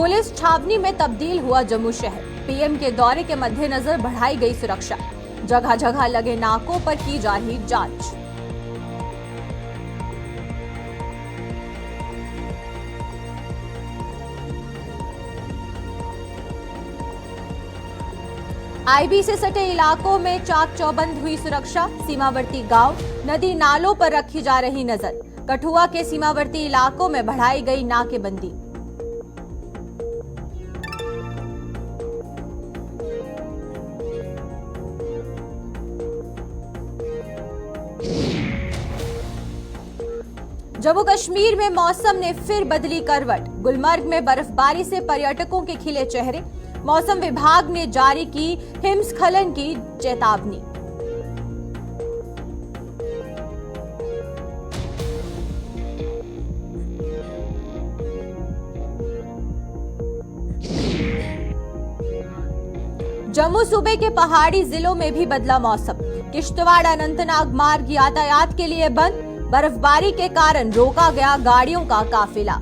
Police छावनी में तब्दील हुआ जम्मू शहर। पीएम के दौरे के मद्देनजर बढ़ाई गई सुरक्षा। जगह जगह लगे नाकों पर की जा रही जांच। आईबी से सटे इलाकों में चाक चौबंद हुई सुरक्षा। सीमावर्ती गांव, नदी नालों पर रखी जा रही नजर। कठुआ के सीमावर्ती इलाकों में बढ़ाई गई नाकेबंदी। जम्मू कश्मीर में मौसम ने फिर बदली करवट। गुलमर्ग में बर्फबारी से पर्यटकों के खिले चेहरे। मौसम विभाग ने जारी की हिमस्खलन की चेतावनी। जम्मू सूबे के पहाड़ी जिलों में भी बदला मौसम। किश्तवाड़ अनंतनाग मार्ग यातायात के लिए बंद। बर्फबारी के कारण रोका गया गाड़ियों का काफिला।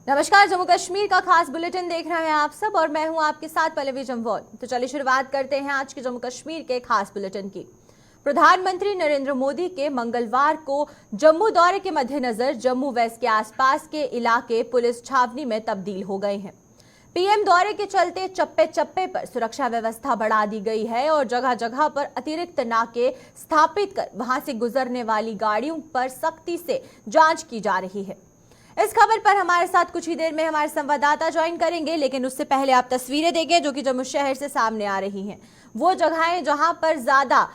नमस्कार, जम्मू कश्मीर का खास बुलेटिन देख रहे हैं आप सब और मैं हूं आपके साथ पल्लवी जम्वाल। तो चलिए शुरुआत करते हैं आज के जम्मू कश्मीर के खास बुलेटिन की। प्रधानमंत्री नरेंद्र मोदी के मंगलवार को जम्मू दौरे के मद्देनजर जम्मू वेस्ट के आसपास के इलाके पुलिस छावनी में तब्दील हो गए हैं। पीएम दौरे के चलते चप्पे चप्पे पर सुरक्षा व्यवस्था बढ़ा दी गई है और जगह जगह पर अतिरिक्त नाके स्थापित कर वहां से गुजरने वाली गाड़ियों पर सख्ती से जांच की जा रही है। इस खबर पर हमारे साथ कुछ ही देर में हमारे संवाददाता ज्वाइन करेंगे, लेकिन उससे पहले आप तस्वीरें देखें जो कि जम्मू शहर से सामने आ रही हैं। वो जगहें जहां पर ज्यादा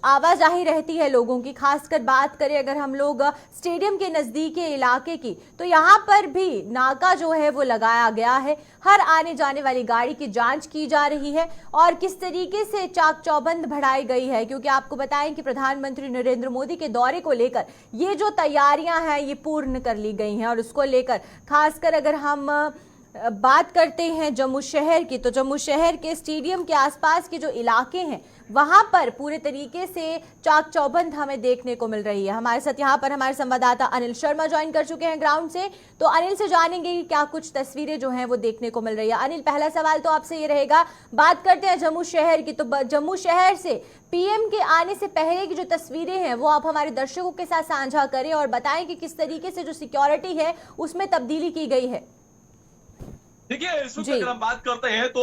आवाजाही रहती है लोगों की, खासकर बात करें अगर हम लोग स्टेडियम के नजदीकी इलाके की, तो यहाँ पर भी नाका जो है वो लगाया गया है। हर आने जाने वाली गाड़ी की जांच की जा रही है और किस तरीके से चाक चौबंद बढ़ाई गई है, क्योंकि आपको बताएं कि प्रधानमंत्री नरेंद्र मोदी के दौरे को लेकर ये जो तैयारियां हैं ये पूर्ण कर ली गई हैं। और उसको लेकर खासकर अगर हम बात करते हैं जम्मू शहर की, तो जम्मू शहर के स्टेडियम के आसपास के जो इलाके हैं वहां पर पूरे तरीके से चाक चौबंद हमें देखने को मिल रही है। हमारे साथ यहाँ पर हमारे संवाददाता अनिल शर्मा ज्वाइन कर चुके हैं ग्राउंड से। तो अनिल से जानेंगे कि क्या कुछ तस्वीरें जो हैं वो देखने को मिल रही है। अनिल, पहला सवाल तो आपसे ये रहेगा, बात करते हैं जम्मू शहर की, तो जम्मू शहर से पीएम के आने से पहले की जो तस्वीरें हैं वो आप हमारे दर्शकों के साथ साझा करें और बताएं कि किस तरीके से जो सिक्योरिटी है उसमें तब्दीली की गई है। देखिए, इस वक्त अगर हम बात करते हैं तो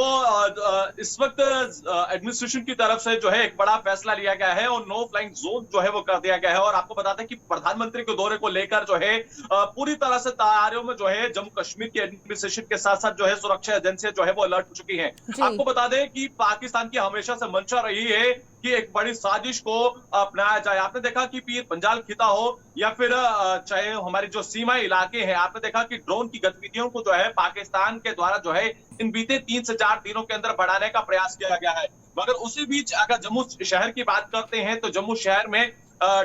इस वक्त एडमिनिस्ट्रेशन की तरफ से जो है एक बड़ा फैसला लिया गया है और नो फ्लाइंग जोन जो है वो कर दिया गया है। और आपको बताते हैं कि प्रधानमंत्री के दौरे को लेकर जो है पूरी तरह से तैयारियों में जो है जम्मू कश्मीर की एडमिनिस्ट्रेशन के साथ साथ जो है सुरक्षा एजेंसियां जो है वो अलर्ट हो चुकी है। आपको बता दें कि पाकिस्तान की हमेशा से मंशा रही है कि एक बड़ी साजिश को अपनाया जाए। आपने देखा कि पीर पंजाल खिता हो या फिर चाहे हमारी जो सीमा इलाके हैं, आपने देखा कि ड्रोन की गतिविधियों को जो है पाकिस्तान के द्वारा जो है इन बीते 3 से 4 दिनों के अंदर बढ़ाने का प्रयास किया गया है। मगर उसी बीच अगर जम्मू शहर की बात करते हैं तो जम्मू शहर में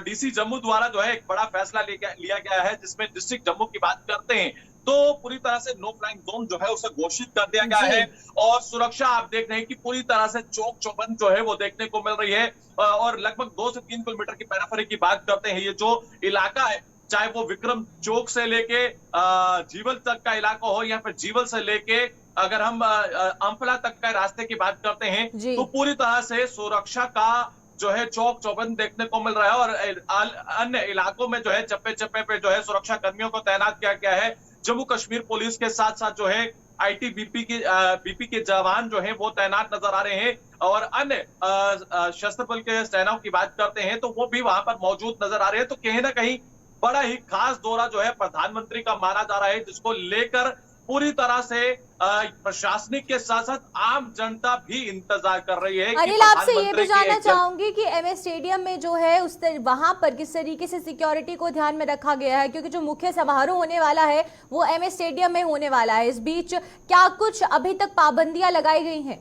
डीसी जम्मू द्वारा जो है एक बड़ा फैसला लिया गया है, जिसमें डिस्ट्रिक्ट जम्मू की बात करते हैं तो पूरी तरह से नो फ्लाइंग जोन जो है उसे घोषित कर दिया गया है। और सुरक्षा आप देख रहे हैं कि पूरी तरह से चौक चौबंद जो है वो देखने को मिल रही है। और लगभग 2 से 3 किलोमीटर की पैराफरी की बात करते हैं, ये जो इलाका है चाहे वो विक्रम चौक से लेके जीवल तक का इलाका हो या फिर जीवल से लेके अगर हम अम्फला तक का रास्ते की बात करते हैं तो पूरी तरह से सुरक्षा का जो है चौक चौबंद देखने को मिल रहा है। और अन्य इलाकों में जो है चप्पे चप्पे पे जो है सुरक्षा कर्मियों को तैनात किया गया है। जम्मू कश्मीर पुलिस के साथ साथ जो है आईटीबीपी के जवान जो है वो तैनात नजर आ रहे हैं। और अन्य सशस्त्र बल के सेनाओं की बात करते हैं तो वो भी वहां पर मौजूद नजर आ रहे हैं। तो कहीं ना कहीं बड़ा ही खास दौरा जो है प्रधानमंत्री का माना जा रहा है, जिसको लेकर पूरी तरह से प्रशासनिक के साथ साथ आम जनता भी इंतजार कर रही है। अनिल, आपसे ये भी जानना चाहूंगी कि एमए स्टेडियम में जो है वहां पर किस तरीके से सिक्योरिटी को ध्यान में रखा गया है, क्योंकि जो मुख्य समारोह होने वाला है वो एमए स्टेडियम में होने वाला है। इस बीच क्या कुछ अभी तक पाबंदियां लगाई गई हैं?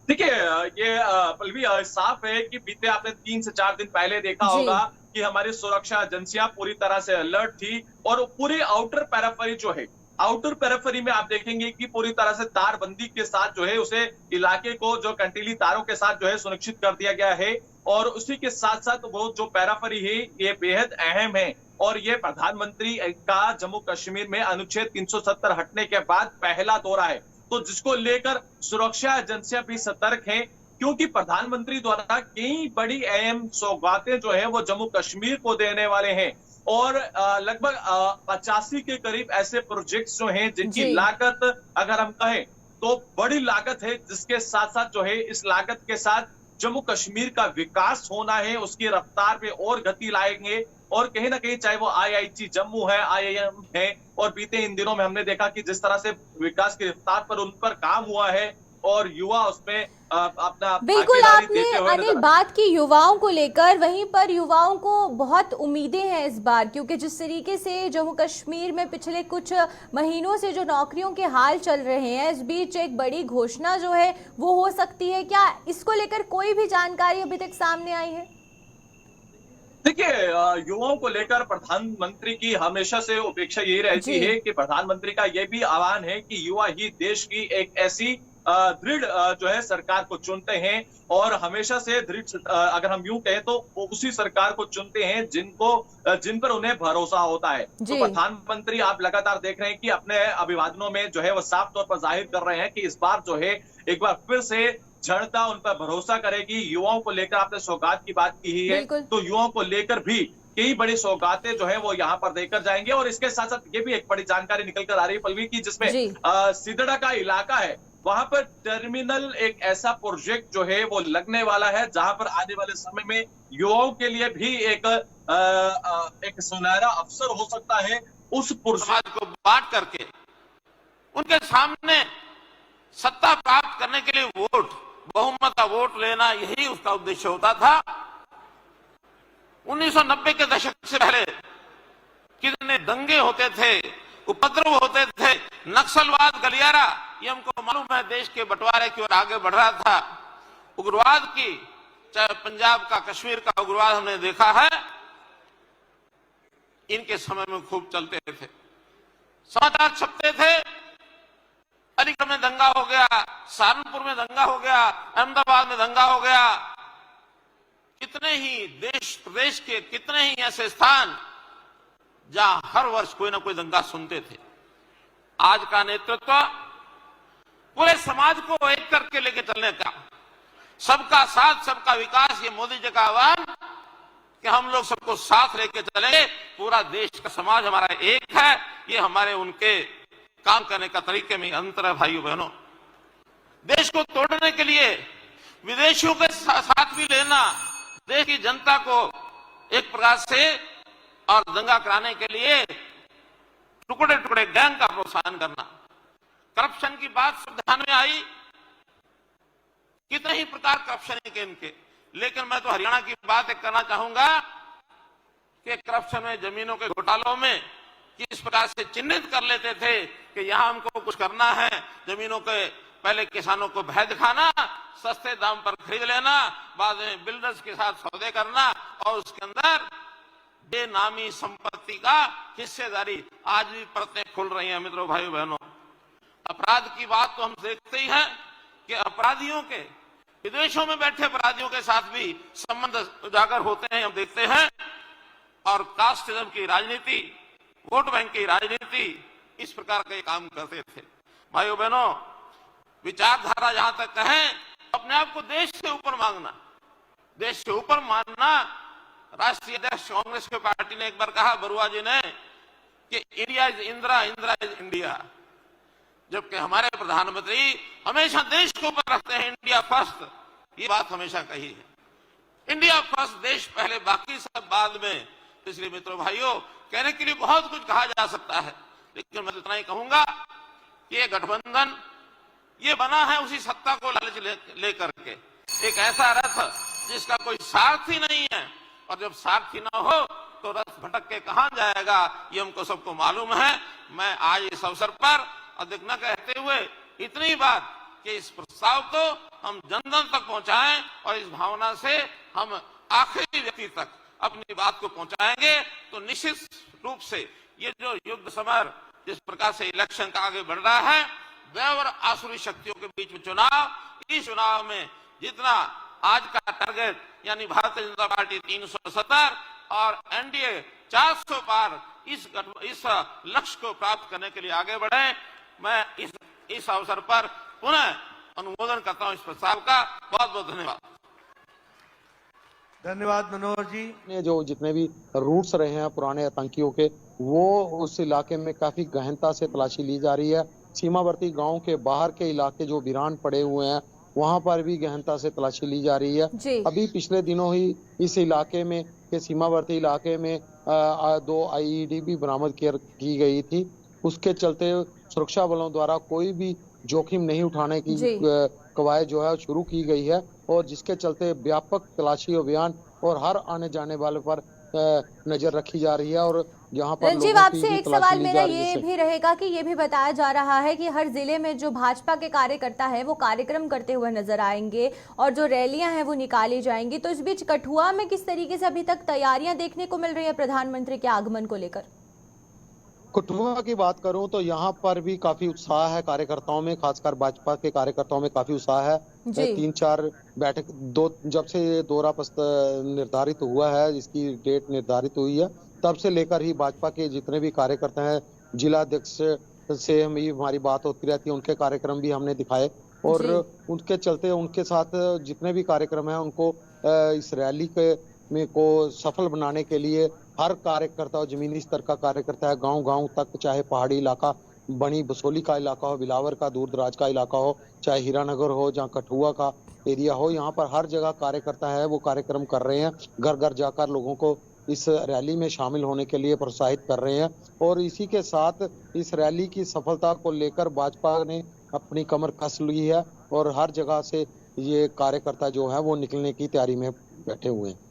देखिए, ये पल्लवी साफ है कि बीते आपने 3 से 4 दिन पहले देखा होगा कि हमारी सुरक्षा एजेंसियां पूरी तरह से अलर्ट थी। और पूरी आउटर पैराफरी जो है, आउटर पेरिफेरी में आप देखेंगे कि पूरी तरह से तारबंदी के साथ जो है उसे इलाके को जो कंटीली तारों के साथ जो है सुनिश्चित कर दिया गया है और उसी के साथ साथ वो जो पैराफरी है ये बेहद अहम है और ये प्रधानमंत्री का जम्मू कश्मीर में अनुच्छेद 370 हटने के बाद पहला दौरा है, तो जिसको लेकर सुरक्षा एजेंसियां भी सतर्क हैं, क्योंकि प्रधानमंत्री द्वारा कई बड़ी अहम सौगातें जो है वो जम्मू कश्मीर को देने वाले हैं और लगभग 85 के करीब ऐसे प्रोजेक्ट्स जो हैं जिनकी लागत अगर हम कहें तो बड़ी लागत है, जिसके साथ साथ जो है इस लागत के साथ जम्मू कश्मीर का विकास होना है, उसकी रफ्तार पे और गति लाएंगे और कहीं ना कहीं चाहे वो IIT जम्मू है, IIM है और बीते इन दिनों में हमने देखा कि जिस तरह से विकास की रफ्तार पर उन पर काम हुआ है और युवा उसमें अपना बिल्कुल आपने अनिल बात की युवाओं को लेकर, वहीं पर युवाओं को बहुत उम्मीदें हैं इस बार, क्योंकि जिस तरीके से जम्मू कश्मीर में पिछले कुछ महीनों से जो नौकरियों के हाल चल रहे हैं, इस बीच एक बड़ी घोषणा जो है वो हो सकती है क्या? इसको लेकर कोई भी जानकारी अभी तक सामने आई है? देखिए, युवाओं को लेकर प्रधानमंत्री की हमेशा से अपेक्षा यही रहती है कि प्रधानमंत्री का यह भी आह्वान है कि युवा ही देश की एक ऐसी दृढ़ जो है सरकार को चुनते हैं और हमेशा से दृढ़ अगर हम यूं कहें तो उसी सरकार को चुनते हैं जिन पर उन्हें भरोसा होता है। तो प्रधानमंत्री आप लगातार देख रहे हैं कि अपने अभिवादनों में जो है वो साफ तौर पर जाहिर कर रहे हैं कि इस बार जो है एक बार फिर से जनता उन पर भरोसा करेगी। युवाओं को लेकर आपने सौगात की बात की ही है, तो युवाओं को लेकर भी कई बड़ी सौगातें जो है वो यहाँ पर देकर जाएंगे और इसके साथ साथ ये भी एक बड़ी जानकारी निकल कर आ रही है पल्लवी की, जिसमें सिदड़ा का इलाका है, वहां पर टर्मिनल एक ऐसा प्रोजेक्ट जो है वो लगने वाला है जहां पर आने वाले समय में युवाओं के लिए भी एक सुनहरा अवसर हो सकता है। उस समाज को बांट करके उनके सामने सत्ता प्राप्त करने के लिए वोट, बहुमत का वोट लेना, यही उसका उद्देश्य होता था। 1990 के दशक से पहले कितने दंगे होते थे, उपद्रव होते थे, नक्सलवाद, गलियारा, ये हमको मालूम है देश के बंटवारे की ओर आगे बढ़ रहा था। उग्रवाद की, चाहे पंजाब का, कश्मीर का उग्रवाद हमने देखा है, इनके समय में खूब चलते थे, समाचार छपते थे। अलीगढ़ में दंगा हो गया, सहारनपुर में दंगा हो गया, अहमदाबाद में दंगा हो गया, कितने ही देश प्रदेश के कितने ही ऐसे स्थान जहां हर वर्ष कोई ना कोई दंगा सुनते थे। आज का नेतृत्व पूरे समाज को एक करके लेके चलने का, सबका साथ सबका विकास, ये मोदी जी का आह्वान कि हम लोग सबको साथ लेके चलेंगे, पूरा देश का समाज हमारा एक है, ये हमारे उनके काम करने का तरीके में अंतर है। भाइयों बहनों, देश को तोड़ने के लिए विदेशियों के साथ भी लेना, देश की जनता को एक प्रकार से और दंगा कराने के लिए टुकड़े टुकड़े गैंग का प्रोत्साहन करना। करप्शन की बात सब ध्यान में आई, कितने ही प्रकार करप्शन के इनके, लेकिन मैं तो हरियाणा की बात एक करना चाहूंगा कि करप्शन में, जमीनों के घोटालों में किस प्रकार से चिन्हित कर लेते थे कि यहां हमको कुछ करना है, जमीनों के पहले किसानों को भय दिखाना, सस्ते दाम पर खरीद लेना, बाद में बिल्डर्स के साथ सौदे करना और उसके अंदर बेनामी संपत्ति का हिस्सेदारी। आज भी परतें खुल रही हैं मित्रों, भाइयों बहनों। अपराध की बात तो हम देखते ही हैं कि अपराधियों के, विदेशों में बैठे अपराधियों के साथ भी संबंध उजागर होते हैं, हम देखते हैं। और कास्टिज्म की राजनीति, वोट बैंक की राजनीति, इस प्रकार के काम करते थे। भाइयों बहनों, विचारधारा जहां तक कहें, अपने आप को देश से ऊपर मांगना, देश से ऊपर मानना। राष्ट्रीय अध्यक्ष कांग्रेस की पार्टी ने एक बार कहा, बरुआ जी ने, कि India is Indira, Indira is India, जबकि हमारे प्रधानमंत्री हमेशा देश को ऊपर रखते हैं, इंडिया फर्स्ट, ये बात हमेशा कही है। इंडिया फर्स्ट, देश पहले, बाकी सब बाद में। इसलिए मित्रों भाइयों, कहने के लिए बहुत कुछ कहा जा सकता है, लेकिन मैं इतना ही कहूंगा कि ये गठबंधन ये बना है उसी सत्ता को लालच लेकर के, एक ऐसा रथ जिसका कोई सारथी नहीं है, और जब सारथी ना हो तो रथ भटक के कहां जाएगा, ये हमको सबको मालूम है। मैं आज इस अवसर पर अधिक न कहते हुए इतनी बात कि इस प्रस्ताव को हम जन जन तक पहुंचाएं और इस भावना से हम आखिरी व्यक्ति तक अपनी बात को पहुंचाएंगे, तो निश्चित रूप से ये जो युद्ध समर जिस प्रकार से इलेक्शन का आगे बढ़ रहा है, दैव और आसुरी शक्तियों के बीच में चुनाव, इस चुनाव में जितना आज का टारगेट यानी भारतीय जनता पार्टी 370 और एनडीए 400 पार इस लक्ष्य को प्राप्त करने के लिए आगे बढ़े। मैं इस अवसर पर पुनः अनुमोदन करता हूं इस प्रस्ताव का। बहुत बहुत धन्यवाद। धन्यवाद मनोहर जी। ने जो जितने भी रूट्स रहे हैं पुराने आतंकियों के, वो उस इलाके में काफी गहनता से तलाशी ली जा रही है। सीमावर्ती गांव के बाहर के इलाके जो वीरान पड़े हुए हैं, वहां पर भी गहनता से तलाशी ली जा रही है। अभी पिछले दिनों ही इस इलाके में के सीमावर्ती इलाके में 2 IED भी बरामद की गई थी। उसके चलते सुरक्षा बलों द्वारा कोई भी जोखिम नहीं उठाने की कवायद जो है शुरू की गई है, और जिसके चलते व्यापक तलाशी अभियान और हर आने जाने वाले पर नजर रखी जा रही है। और यहाँ पर रंजीव, आपसे एक सवाल मेरा ये भी रहेगा कि ये भी बताया जा रहा है कि हर जिले में जो भाजपा के कार्यकर्ता है वो कार्यक्रम करते हुए नजर आएंगे और जो रैलियां हैं वो निकाली जाएंगी, तो इस बीच कठुआ में किस तरीके से अभी तक तैयारियां देखने को मिल रही है प्रधानमंत्री के आगमन को लेकर? कठुआ की बात करूं तो यहाँ पर भी काफी उत्साह है कार्यकर्ताओं में, खासकर भाजपा के कार्यकर्ताओं में काफी उत्साह है। 3-4 बैठक जब से ये दौरा निर्धारित हुआ है, इसकी डेट निर्धारित हुई है, तब से लेकर ही भाजपा के जितने भी कार्यकर्ता हैं, जिला अध्यक्ष से हमारी बात होती रहती है, उनके कार्यक्रम भी हमने दिखाए और उनके चलते उनके साथ जितने भी कार्यक्रम है उनको इस रैली को सफल बनाने के लिए हर कार्यकर्ता, जमीनी स्तर का कार्यकर्ता है, गांव-गांव तक, चाहे पहाड़ी इलाका, बनी बसोली का इलाका हो, बिलावर का दूर दराज का इलाका हो, चाहे हीरानगर हो, जहाँ कठुआ का एरिया हो, यहाँ पर हर जगह कार्यकर्ता है वो कार्यक्रम कर रहे हैं। घर घर जाकर लोगों को इस रैली में शामिल होने के लिए प्रोत्साहित कर रहे हैं। और इसी के साथ इस रैली की सफलता को लेकर भाजपा ने अपनी कमर कस ली है और हर जगह से ये कार्यकर्ता जो है वो निकलने की तैयारी में बैठे हुए हैं।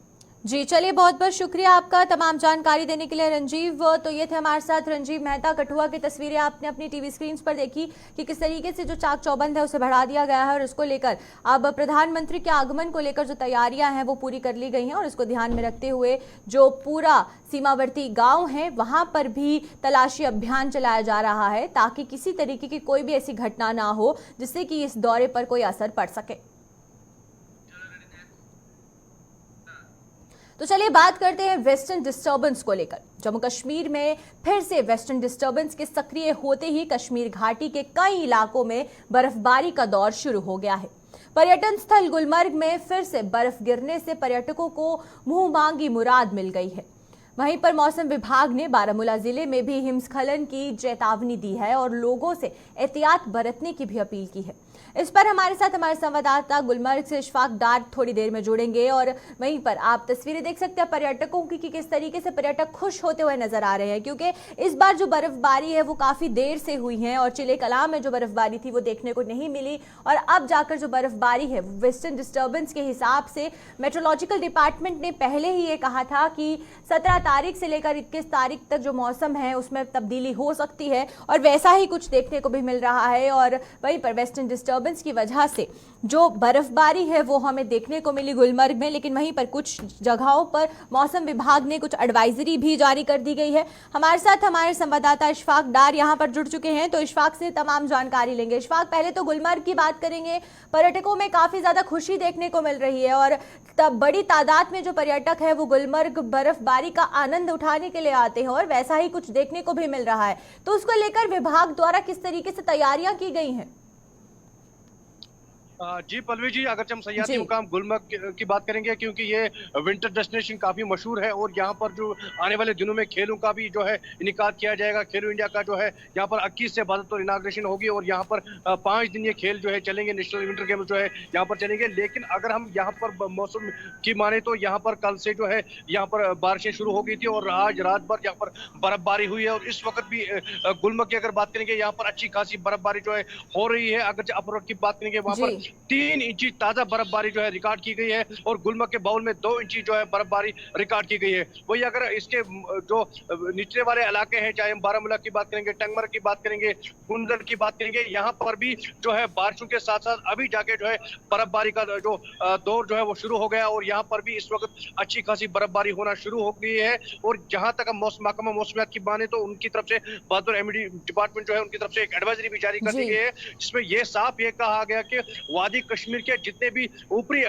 जी चलिए, बहुत बहुत शुक्रिया आपका तमाम जानकारी देने के लिए रंजीव। तो ये थे हमारे साथ रंजीव मेहता। कठुआ की तस्वीरें आपने अपनी टीवी स्क्रीन पर देखी कि किस तरीके से जो चाक चौबंद है उसे बढ़ा दिया गया है और उसको लेकर अब प्रधानमंत्री के आगमन को लेकर जो तैयारियां हैं वो पूरी कर ली गई हैं और इसको ध्यान में रखते हुए जो पूरा सीमावर्ती गांव है वहां पर भी तलाशी अभियान चलाया जा रहा है ताकि किसी तरीके की कोई भी ऐसी घटना ना हो जिससे कि इस दौरे पर कोई असर पड़ सके। तो चलिए बात करते हैं वेस्टर्न डिस्टर्बेंस को लेकर। जम्मू कश्मीर में फिर से वेस्टर्न डिस्टर्बेंस के सक्रिय होते ही कश्मीर घाटी के कई इलाकों में बर्फबारी का दौर शुरू हो गया है। पर्यटन स्थल गुलमर्ग में फिर से बर्फ गिरने से पर्यटकों को मुंह मांगी मुराद मिल गई है। वहीं पर मौसम विभाग ने बारामूला जिले में भी हिमस्खलन की चेतावनी दी है और लोगों से एहतियात बरतने की भी अपील की है। इस पर हमारे साथ हमारे संवाददाता गुलमर्ग से इशफाक डार थोड़ी देर में जुड़ेंगे और वहीं पर आप तस्वीरें देख सकते हैं पर्यटकों की कि किस तरीके से पर्यटक खुश होते हुए नजर आ रहे हैं, क्योंकि इस बार जो बर्फबारी है वो काफी देर से हुई है और चिले कलां में जो बर्फबारी थी वो देखने को नहीं मिली और अब जाकर जो बर्फबारी है वेस्टर्न डिस्टर्बेंस के हिसाब से मेट्रोलॉजिकल डिपार्टमेंट ने पहले ही ये कहा था कि 17 तारीख से लेकर 21 तारीख तक जो मौसम है उसमें तब्दीली हो सकती है और वैसा ही कुछ देखने को भी मिल रहा है। और वहीं पर वेस्टर्न डिस्टर्बेंस की वजह से जो बर्फबारी है वो हमें देखने को मिली गुलमर्ग में, लेकिन वहीं पर कुछ जगहों पर मौसम विभाग ने कुछ एडवाइजरी भी जारी कर दी गई है। हमारे साथ हमारे संवाददाता इशफाक डार यहां पर जुड़ चुके हैं, तो इशफाक से तमाम जानकारी लेंगे। इशफाक, पहले तो गुलमर्ग की बात करेंगे। पर्यटकों में काफी ज्यादा खुशी देखने को मिल रही है और तब बड़ी तादाद में जो पर्यटक है वो गुलमर्ग बर्फबारी का आनंद उठाने के लिए आते हैं और वैसा ही कुछ देखने को भी मिल रहा है, तो उसको लेकर विभाग द्वारा किस तरीके से तैयारियां की गई हैं? जी पल्लवी जी, अगर हम सयाहती मुकाम गुलमर्ग की बात करेंगे क्योंकि ये विंटर डेस्टिनेशन काफी मशहूर है और यहाँ पर जो आने वाले दिनों में खेलों का भी जो है इनेकाद किया जाएगा। खेलो इंडिया का जो है यहाँ पर 21 से 22 तो इनाग्रेशन होगी और यहाँ पर 5 दिन ये खेल जो है चलेंगे, नेशनल विंटर गेम्स जो है यहाँ पर चलेंगे। लेकिन अगर हम यहाँ पर मौसम की माने तो यहाँ पर कल से जो है यहाँ पर बारिशें शुरू हो गई थी और आज रात भर यहाँ पर बर्फबारी हुई है और इस वक्त भी गुलमर्ग की अगर बात करेंगे यहाँ पर अच्छी खासी बर्फबारी जो है हो रही है। अगर अपर की बात करेंगे वहाँ पर 3 इंची ताजा बर्फबारी जो है रिकॉर्ड की गई है और गुलमर्ग के बाउल में 2 इंची जो है बर्फबारी रिकॉर्ड की गई है। वही अगर इसके जो निचले वाले इलाके हैं, चाहे हम बारामूला की बात करेंगे, टंगमर की बात करेंगे, कुंदर की बात करेंगे, यहाँ पर भी जो है बारिशों के साथ साथ अभी जाके जो है बर्फबारी का जो दौर जो है वो शुरू हो गया और यहाँ पर भी इस वक्त अच्छी खासी बर्फबारी होना शुरू हो गई है। और जहां तक हम महकमा मौसमियात की माने तो उनकी तरफ से बहादुर एमडी डिपार्टमेंट जो है उनकी तरफ से एक एडवाइजरी भी जारी कर दी गई है जिसमें यह साफ ये कहा गया कि वादी कश्मीर के जितने भी ऊपरी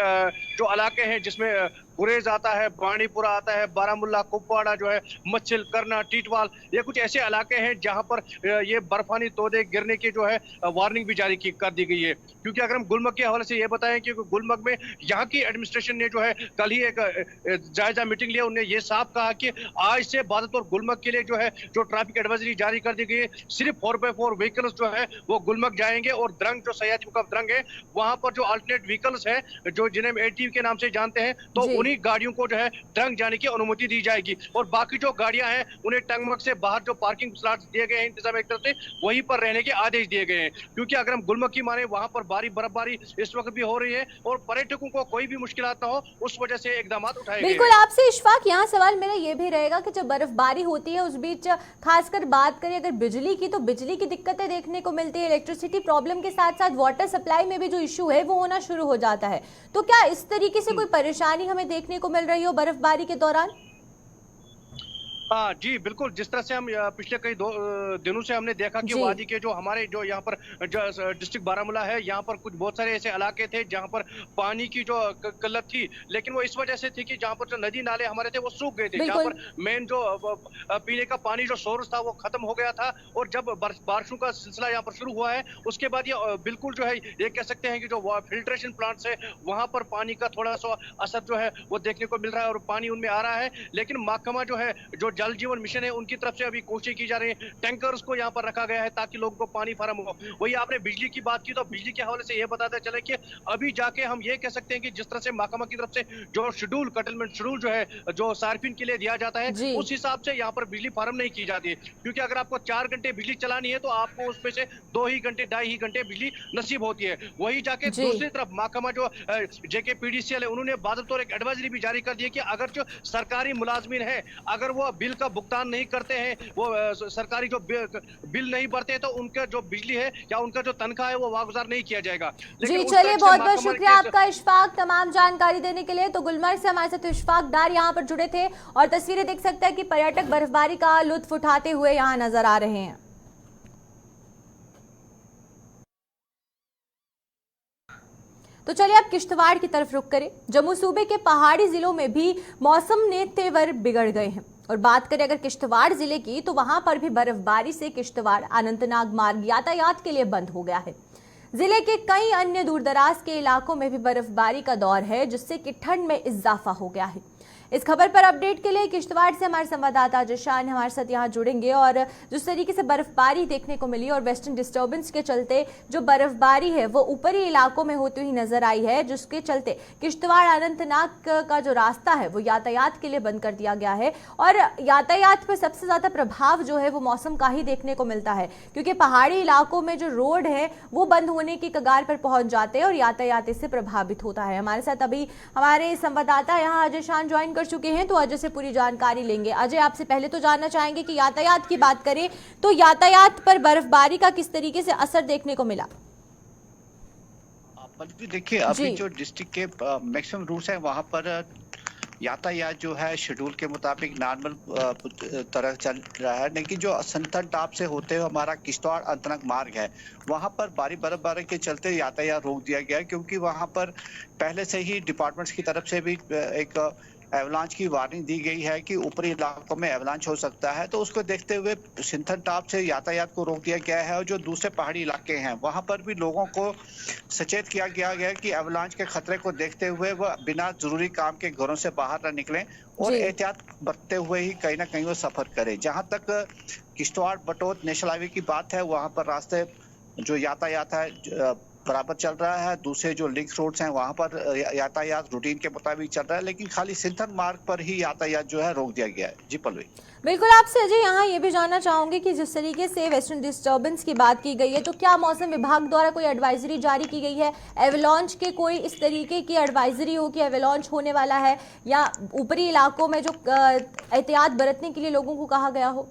जो इलाके हैं जिसमें गुरेज आता है, बांडीपुरा आता है, बारामुल्ला, कुपवाड़ा जो है, मच्छिल, करना, टीटवाल, ये कुछ ऐसे इलाके हैं जहां पर ये बर्फानी तोदे गिरने की जो है वार्निंग भी जारी कर दी गई है। क्योंकि अगर हम गुलमर्ग के हवाले से ये बताएं कि गुलमर्ग में यहाँ की एडमिनिस्ट्रेशन ने जो है कल ही एक जायजा मीटिंग लिया, उन्होंने ये साफ कहा कि आज से भारत और गुलमर्ग के लिए जो है जो ट्रैफिक एडवाइजरी जारी कर दी गई है, सिर्फ 4x4 व्हीकल्स जो है वो गुलमर्ग जाएंगे और द्रंग जो सयाजी मुकाम द्रंग है वहां पर जो अल्टरनेट व्हीकल्स है जो जिन्हें हम ATV के नाम से जानते हैं, तो उन्हीं गाड़ियों को जो है द्रंग जाने की अनुमति दी जाएगी और बाकी जो गाड़ियां हैं उन्हें टंगमर्ग से बाहर जो पार्किंग स्लॉट्स दिए गए हैं इंतजाम एक तरफ से वहीं पर रहने के आदेश दिए गए हैं। क्योंकि अगर हम गुलमर्ग की माने वहां पर बर्फबारी इस वक्त भी हो रही है और पर्यटकों को कोई भी मुश्किलात ना हो उस वजह से इकदाम उठाए गए। बिल्कुल, आपसे इशफाक यहाँ सवाल मेरा ये भी रहेगा कि जब बर्फबारी होती है उस बीच खासकर बात करें अगर बिजली की, तो बिजली की दिक्कतें देखने को मिलती है, इलेक्ट्रिसिटी प्रॉब्लम के साथ साथ वाटर सप्लाई में भी जो इशू है वो होना शुरू हो जाता है। तो क्या इस तरीके से कोई परेशानी हमें देखने को मिल रही हो बर्फबारी के दौरान? हाँ जी बिल्कुल, जिस तरह से हम पिछले कई दिनों से हमने देखा कि वादी के जो हमारे जो यहाँ पर डिस्ट्रिक्ट बारामूला है, यहाँ पर कुछ बहुत सारे ऐसे इलाके थे जहाँ पर पानी की जो किल्लत थी, लेकिन वो इस वजह से थी कि जहाँ पर जो नदी नाले हमारे थे वो सूख गए थे, जहाँ पर मेन जो पीने का पानी जो सोर्स था वो खत्म हो गया था। और जब बारिशों का सिलसिला यहाँ पर शुरू हुआ है उसके बाद ये बिल्कुल जो है ये कह सकते हैं कि जो फिल्ट्रेशन प्लांट्स है वहां पर पानी का थोड़ा सा असर जो है वो देखने को मिल रहा है और पानी उनमें आ रहा है। लेकिन महकमा जो है जो जल जीवन मिशन है उनकी तरफ से अभी कोशिश की जा रही है, टैंकर्स को यहाँ पर रखा गया है ताकि लोगों को पानी फराहम हो। वही आपने बिजली की बात की, तो बिजली के हवाले से ये बताते चले कि अभी जाके हम ये कह सकते हैं कि जिस तरह से महकमा की तरफ से जो शेड्यूल कटलमेंट शेड्यूल जो है जो सार्फिन के लिए दिया जाता है उस हिसाब से यहाँ पर बिजली फराहम नहीं की जाती है। क्योंकि अगर आपको 4 घंटे बिजली चलानी है तो आपको उसमें से 2 ही घंटे 2.5 घंटे बिजली नसीब होती है। वही जाके दूसरी तरफ महकमा जो JKPDCL है उन्होंने बादल एक एडवाइजरी भी जारी कर दी है कि अगर जो सरकारी मुलाजमीन है अगर वो बिल का भुगतान नहीं करते हैं, वो सरकारी जो बिल नहीं भरते हैं, तो उनका जो बिजली है या उनका जो तनख्वाह है वो वागुजार नहीं किया जाएगा। जी चलिए, बहुत बहुत शुक्रिया आपका इशफाक तमाम जानकारी देने के लिए। तो गुलमर्ग से हमारे साथ इशफाक डार यहाँ पर जुड़े थे और तस्वीरें देख सकते हैं कि पर्यटक बर्फबारी का लुत्फ उठाते हुए यहाँ नजर आ रहे हैं। तो चलिए अब किश्तवाड़ की तरफ रुख करें। जम्मू सूबे के पहाड़ी जिलों में भी मौसम ने तेवर बिगड़ गए हैं और बात करें अगर किश्तवाड़ जिले की तो वहां पर भी बर्फबारी से किश्तवाड़ अनंतनाग मार्ग यातायात के लिए बंद हो गया है। जिले के कई अन्य दूरदराज के इलाकों में भी बर्फबारी का दौर है जिससे कि ठंड में इजाफा हो गया है। इस खबर पर अपडेट के लिए किश्तवाड़ से हमारे संवाददाता जिशान हमारे साथ यहाँ जुड़ेंगे और जिस तरीके से बर्फबारी देखने को मिली और वेस्टर्न डिस्टर्बेंस के चलते जो बर्फबारी है वो ऊपरी इलाकों में होती हुई नजर आई है, जिसके चलते किश्तवाड़ अनंतनाग का जो रास्ता है वो यातायात के लिए बंद कर दिया गया है। और यातायात पर सबसे ज्यादा प्रभाव जो है वो मौसम का ही देखने को मिलता है क्योंकि पहाड़ी इलाकों में जो रोड है वो बंद होने की कगार पर पहुंच जाते हैं और यातायात इससे प्रभावित होता है। हमारे साथ अभी हमारे संवाददाता यहाँ अजय शान ज्वाइन कर चुके हैं, तो अजय से पूरी जानकारी लेंगे। अजय, आपसे पहले तो जानना चाहेंगे कि यातायात की बात करें तो यातायात पर बर्फबारी का किस तरीके से असर देखने को मिला? देखिए अभी जो डिस्ट्रिक्ट के मैक्सिमम रूट्स हैं वहां पर यातायात जो है शेड्यूल के मुताबिक नॉर्मल तरह चल रहा है, लेकिन जो संथन टॉप से होते हुए हमारा किश्तवाड़ अनंतनाग मार्ग है वहां पर भारी बर्फबारी के चलते यातायात रोक दिया गया है। क्योंकि वहां पर पहले से ही डिपार्टमेंट्स की तरफ से भी एक एवलांच की वार्निंग दी गई है कि ऊपरी इलाकों में एवलांच हो सकता है, तो उसको देखते हुए सिंथन टॉप से यातायात को रोक दिया गया है। और जो दूसरे पहाड़ी इलाके हैं वहां पर भी लोगों को सचेत किया गया है कि एवलांच के खतरे को देखते हुए वह बिना जरूरी काम के घरों से बाहर न निकलें और एहतियात बरतते हुए ही कहीं ना कहीं वो सफर करें। जहां तक किश्तवाड़ बटोत नेशनल हाईवे की बात है वहां पर रास्ते जो यातायात है बराबर चल रहा है, दूसरे जो लिंक रोड्स हैं वहां पर यातायात रूटीन के मुताबिक चल रहा है, लेकिन खाली सिंथन मार्ग पर ही यातायात जो है रोक दिया गया है। जी पल्लवी, बिल्कुल आपसे अजय यहाँ ये भी जानना चाहूंगी कि जिस तरीके से वेस्टर्न डिस्टर्बेंस की बात की गई है तो क्या मौसम विभाग द्वारा कोई एडवाइजरी जारी की गई है? एवलांच के कोई इस तरीके की एडवाइजरी हो कि एवलांच होने वाला है या ऊपरी इलाकों में जो एहतियात बरतने के लिए लोगों को कहा गया हो?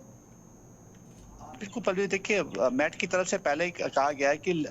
बिल्कुल पल्लवी, देखिए मैट की तरफ से पहले ही कहा गया है कि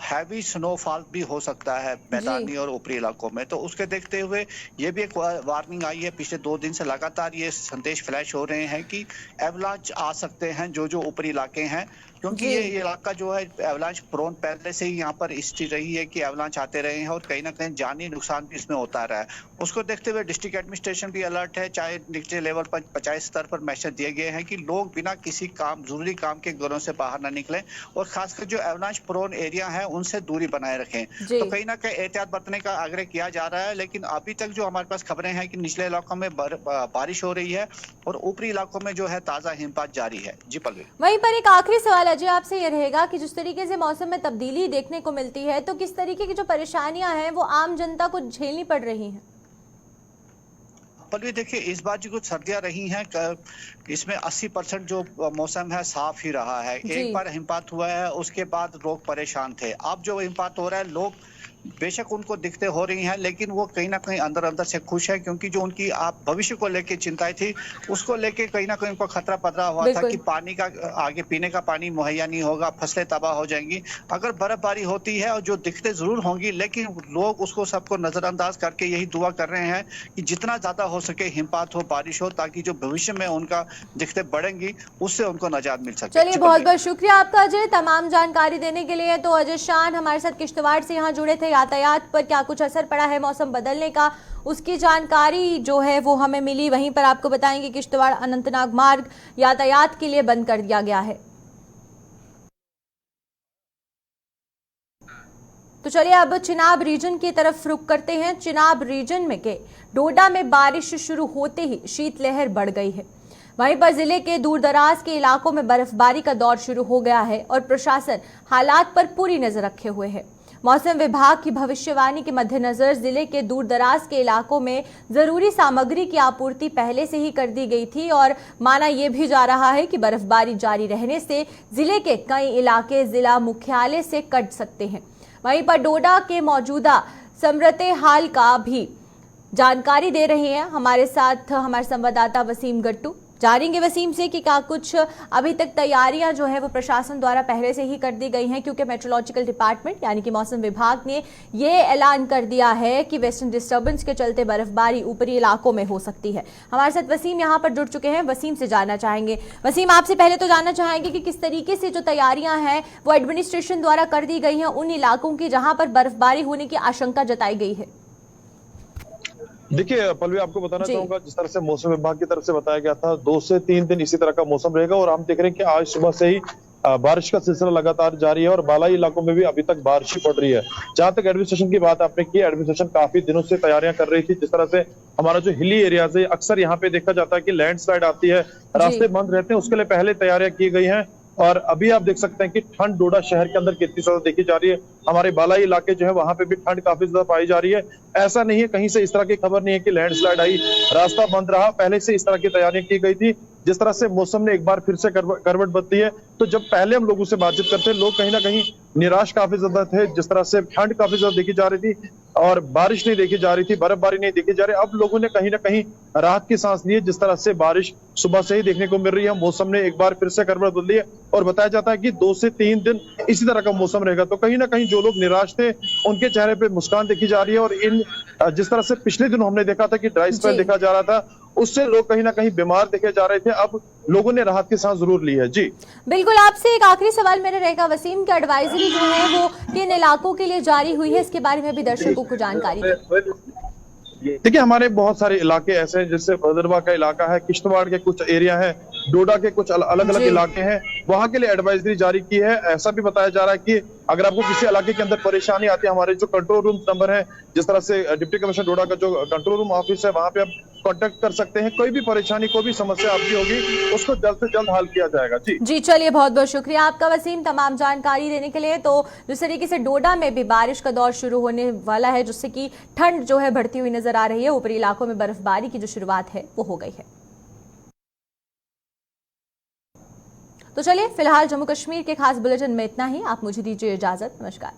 हैवी स्नोफॉल भी हो सकता है मैदानी और ऊपरी इलाकों में, तो उसके देखते हुए ये भी एक वार्निंग आई है। पिछले 2 दिन से लगातार ये संदेश फ्लैश हो रहे हैं कि एवलांच आ सकते हैं जो ऊपरी इलाके हैं क्योंकि ये इलाका जो है एवलांच प्रोन पहले से ही यहाँ पर हिस्ट्री रही है कि एवलांच आते रहे हैं और कहीं ना कहीं जानी नुकसान भी इसमें होता रहा है। उसको देखते हुए डिस्ट्रिक्ट एडमिनिस्ट्रेशन भी अलर्ट है, चाहे निचले लेवल पर पंचायत स्तर पर मैसेज दिए गए हैं कि लोग बिना किसी काम जरूरी काम के घरों से बाहर ना निकलें और खासकर जो एवलांच प्रोन एरिया है उनसे दूरी बनाए रखें। तो कहीं ना कहीं एहतियात बरतने का आग्रह किया जा रहा है, लेकिन अभी तक जो हमारे पास खबरें हैं कि निचले इलाकों में बारिश हो रही है और ऊपरी इलाकों में जो है ताजा हिमपात जारी है। जी पल्लवी, वहीं पर एक आखिरी सवाल अजय आपसे ये रहेगा कि जिस तरीके से मौसम में तब्दीली देखने को मिलती है तो किस तरीके की जो परेशानियां हैं वो आम जनता को झेलनी पड़ रही हैं? पल्लवी देखिए, इस बार जो कुछ सर्दियां रही हैं इसमें 80% जो मौसम है साफ ही रहा है। एक बार हिमपात हुआ है उसके बाद लोग परेशान थे। अब जो हिमपात हो रहा है लोग बेशक उनको दिक्कतें हो रही हैं लेकिन वो कहीं ना कहीं अंदर अंदर से खुश है, क्योंकि जो उनकी आप भविष्य को लेके चिंताएं थी उसको लेके कहीं ना कहीं उनको खतरा पतरा हुआ था कि पानी का आगे पीने का पानी मुहैया नहीं होगा, फसलें तबाह हो जाएंगी। अगर बर्फबारी होती है और जो दिक्कतें जरूर होंगी लेकिन लोग उसको सबको नजरअंदाज करके यही दुआ कर रहे हैं कि जितना ज्यादा हो सके हिमपात हो, बारिश हो, ताकि जो भविष्य में उनका दिक्कतें बढ़ेंगी उससे उनको निजात मिल सके। चलिए, बहुत बहुत शुक्रिया आपका अजय तमाम जानकारी देने के लिए। तो अजय शान हमारे साथ किश्तवाड़ से यहाँ जुड़े थे। यातायात पर क्या कुछ असर पड़ा है मौसम बदलने का, उसकी जानकारी जो है वो हमें मिली। वहीं पर आपको बताएंगे किश्तवाड़ अनंतनाग मार्ग यातायात के लिए बंद कर दिया गया है। तो चलिए अब चिनाब रीजन की तरफ रुख करते हैं। चिनाब रीजन में के डोडा में बारिश शुरू होते ही शीतलहर बढ़ गई है। वहीं पर जिले के दूरदराज के इलाकों में बर्फबारी का दौर शुरू हो गया है और प्रशासन हालात पर पूरी नजर रखे हुए है। मौसम विभाग की भविष्यवाणी के मद्देनजर जिले के दूरदराज के इलाकों में जरूरी सामग्री की आपूर्ति पहले से ही कर दी गई थी और माना यह भी जा रहा है कि बर्फबारी जारी रहने से जिले के कई इलाके जिला मुख्यालय से कट सकते हैं। वहीं पर डोडा के मौजूदा समरते हाल का भी जानकारी दे रहे हैं हमारे साथ हमारे संवाददाता वसीम गट्टू। जानेंगे वसीम से कि क्या कुछ अभी तक तैयारियां जो है वो प्रशासन द्वारा पहले से ही कर दी गई हैं, क्योंकि मेट्रोलॉजिकल डिपार्टमेंट यानी कि मौसम विभाग ने ये ऐलान कर दिया है कि वेस्टर्न डिस्टर्बेंस के चलते बर्फबारी ऊपरी इलाकों में हो सकती है। हमारे साथ वसीम यहाँ पर जुड़ चुके हैं, वसीम से जानना चाहेंगे। वसीम, आपसे पहले तो जानना चाहेंगे कि किस तरीके से जो तैयारियां हैं वो एडमिनिस्ट्रेशन द्वारा कर दी गई हैं उन इलाकों की जहां पर बर्फबारी होने की आशंका जताई गई है। देखिए पल्लवी, आपको बताना चाहूंगा जिस तरह से मौसम विभाग की तरफ से बताया गया था 2 से 3 दिन इसी तरह का मौसम रहेगा और हम देख रहे हैं कि आज सुबह से ही बारिश का सिलसिला लगातार जारी है और बालाई इलाकों में भी अभी तक बारिश ही पड़ रही है। जहां तक एडमिनिस्ट्रेशन की बात आपने की, एडमिनिस्ट्रेशन काफी दिनों से तैयारियां कर रही थी। जिस तरह से हमारा जो हिली एरियाज है अक्सर यहाँ पे देखा जाता है कि लैंडस्लाइड आती है, रास्ते बंद रहते हैं, उसके लिए पहले तैयारियां की गई हैं। और अभी आप देख सकते हैं कि ठंड डोडा शहर के अंदर कितनी ज्यादा देखी जा रही है। हमारे बालाई इलाके जो है वहां पे भी ठंड काफी ज्यादा पाई जा रही है। ऐसा नहीं है कहीं से इस तरह की खबर नहीं है कि लैंडस्लाइड आई, रास्ता बंद रहा, पहले से इस तरह की तैयारियां की गई थी। जिस तरह से मौसम ने एक बार फिर से करवट बदली है, तो जब पहले हम लोगों से बातचीत करते लोग कहीं ना कहीं निराश काफी ज्यादा थे। जिस तरह से ठंड काफी ज्यादा देखी जा रही थी और बारिश नहीं देखी जा रही थी, बर्फबारी नहीं देखी जा रही, अब लोगों ने कहीं ना कहीं राहत की सांस ली है। जिस तरह से बारिश सुबह से ही देखने को मिल रही है, मौसम ने एक बार फिर से करवट बदली है और बताया जाता है कि 2 से 3 दिन इसी तरह का मौसम रहेगा। तो कहीं ना कहीं जो लोग निराश थे उनके चेहरे पे मुस्कान देखी जा रही है। और इन जिस तरह से पिछले दिनों हमने देखा था कि ड्राई स्पेल देखा जा रहा था, उससे लोग कहीं ना कहीं बीमार देखे जा रहे थे, अब लोगों ने राहत की सांस जरूर ली है। जी बिल्कुल, आपसे एक आखिरी सवाल मेरा रहेगा वसीम, की एडवाइजरी जो है वो किन इलाकों के लिए जारी हुई है, इसके बारे में भी दर्शकों को जानकारी दें। देखिए हमारे बहुत सारे इलाके ऐसे हैं, जैसे भदरवा का इलाका है, किश्तवाड़ के कुछ एरिया है, डोडा के कुछ अलग अलग इलाके हैं, वहां के लिए एडवाइजरी जारी की है। ऐसा भी बताया जा रहा है कि अगर आपको किसी इलाके के अंदर परेशानी आती है, हमारे जो कंट्रोल रूम नंबर है, जिस तरह से डिप्टी कमिश्नर डोडा का जो कंट्रोल रूम ऑफिस है, वहां पे आप कांटेक्ट कर सकते हैं। कोई भी परेशानी, कोई भी समस्या आपकी होगी, उसको जल्द से जल्द हल किया जाएगा। जी चलिए, बहुत बहुत शुक्रिया आपका वसीम तमाम जानकारी देने के लिए। तो जिस तरीके से डोडा में भी बारिश का दौर शुरू होने वाला है, जिससे कि ठंड जो है बढ़ती हुई नजर आ रही है, ऊपरी इलाकों में बर्फबारी की जो शुरुआत है वो हो गई है। तो चलिए फिलहाल जम्मू कश्मीर के खास बुलेटिन में इतना ही। आप मुझे दीजिए इजाजत। नमस्कार।